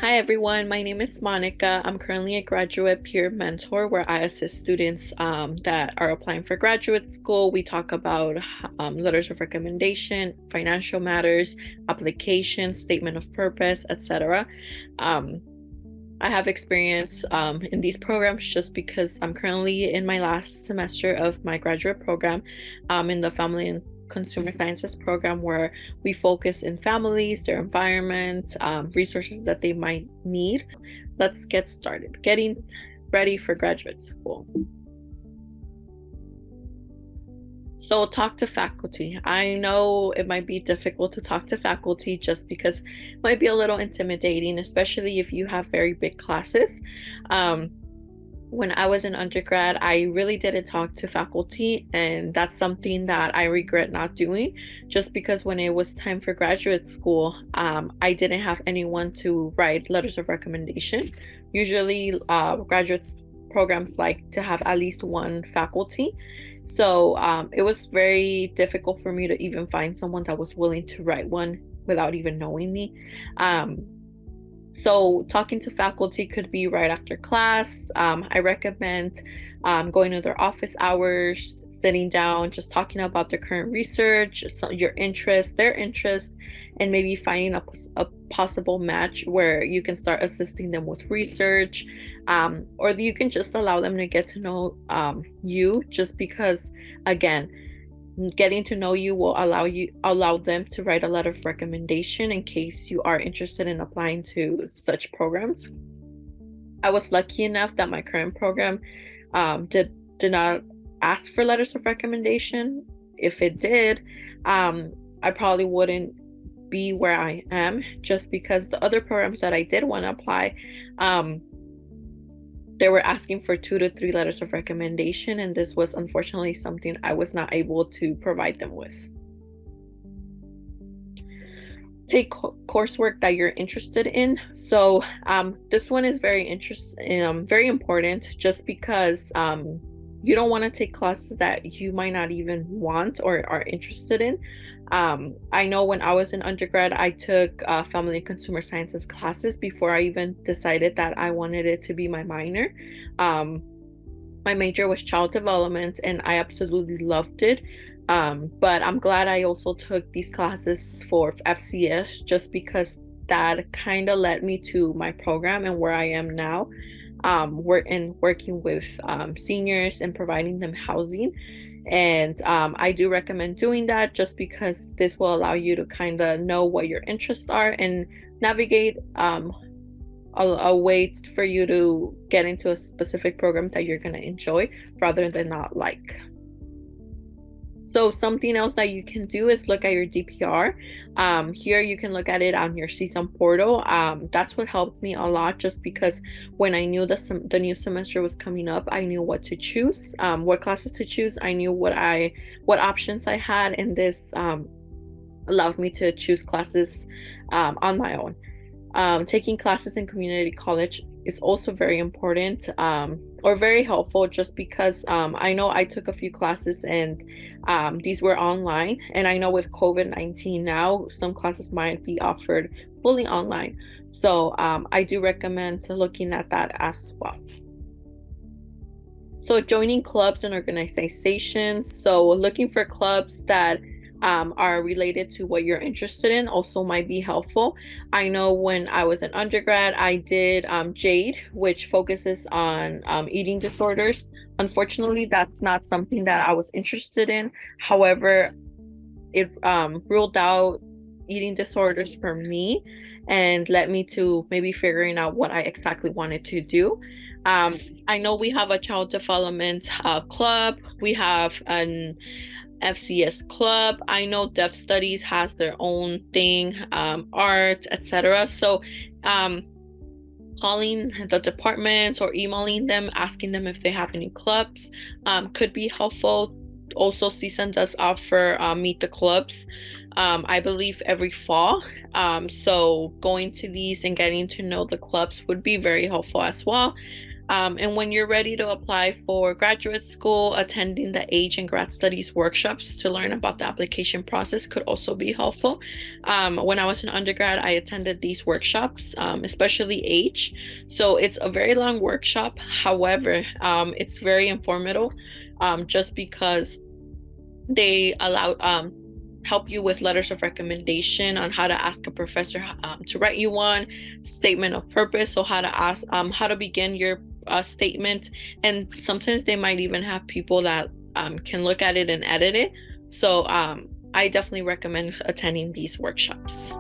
Hi everyone, my name is Monica. I'm currently a graduate peer mentor where I assist students that are applying for graduate school. We talk about letters of recommendation, financial matters, applications, statement of purpose, etc. Um, I have experience in these programs just because I'm currently in my last semester of my graduate program in the Family and Consumer Sciences program, where we focus in families, their environment, resources that they might need. Let's get started. Getting ready for graduate school. So, talk to faculty. I know it might be difficult to talk to faculty just because it might be a little intimidating, especially if you have very big classes. Um, when I was in undergrad, I really didn't talk to faculty, and that's something that I regret not doing just because when it was time for graduate school, I didn't have anyone to write letters of recommendation. Usually, graduate programs like to have at least one faculty. So it was very difficult for me to even find someone that was willing to write one without even knowing me. Um, so talking to faculty could be right after class. I recommend going to their office hours, sitting down, just talking about their current research, so your interest, their interest, and maybe finding a possible match where you can start assisting them with research, or you can just allow them to get to know you, just because, again, getting to know you will allow them to write a letter of recommendation in case you are interested in applying to such programs. I was lucky enough that my current program did not ask for letters of recommendation. If it did, I probably wouldn't be where I am, just because the other programs that I did want to apply, um, they were asking for 2 to 3 letters of recommendation, and this was unfortunately something I was not able to provide them with. Take coursework that you're interested in. So this one is very important, just because you don't want to take classes that you might not even want or are interested in. I know when I was in undergrad, I took family and consumer sciences classes before I even decided that I wanted it to be my minor. Um, my major was child development, and I absolutely loved it. But I'm glad I also took these classes for FCS, just because that kind of led me to my program and where I am now, working with seniors and providing them housing. And I do recommend doing that just because this will allow you to kind of know what your interests are and navigate a way for you to get into a specific program that you're going to enjoy rather than not like. So something else that you can do is look at your DPR. Here you can look at it on your CSUN portal. That's what helped me a lot, just because when I knew the new semester was coming up, I knew what to choose, what classes to choose. I knew what options I had, and this allowed me to choose classes on my own. Taking classes in community college is also very important, or very helpful, just because I know I took a few classes, and these were online. And I know with COVID-19 now, some classes might be offered fully online. So I do recommend looking at that as well. So joining clubs and organizations. So looking for clubs that are related to what you're interested in also might be helpful. I know when I was an undergrad, I did JADE, which focuses on eating disorders. Unfortunately, that's not something that I was interested in. However, it ruled out eating disorders for me and led me to maybe figuring out what I exactly wanted to do. Um, I know we have a child development club. We have an FCS club. I know Deaf Studies has their own thing, art, etc. So, um, calling the departments or emailing them, asking them if they have any clubs, could be helpful. Also, CSUN does offer Meet the Clubs, I believe every fall. So going to these and getting to know the clubs would be very helpful as well. And when you're ready to apply for graduate school, attending the age and grad studies workshops to learn about the application process could also be helpful. When I was an undergrad, I attended these workshops, especially age. So it's a very long workshop. However, it's very informative, just because they allow help you with letters of recommendation on how to ask a professor to write you one, statement of purpose, so how to ask how to begin your statement, and sometimes they might even have people that can look at it and edit it. So I definitely recommend attending these workshops.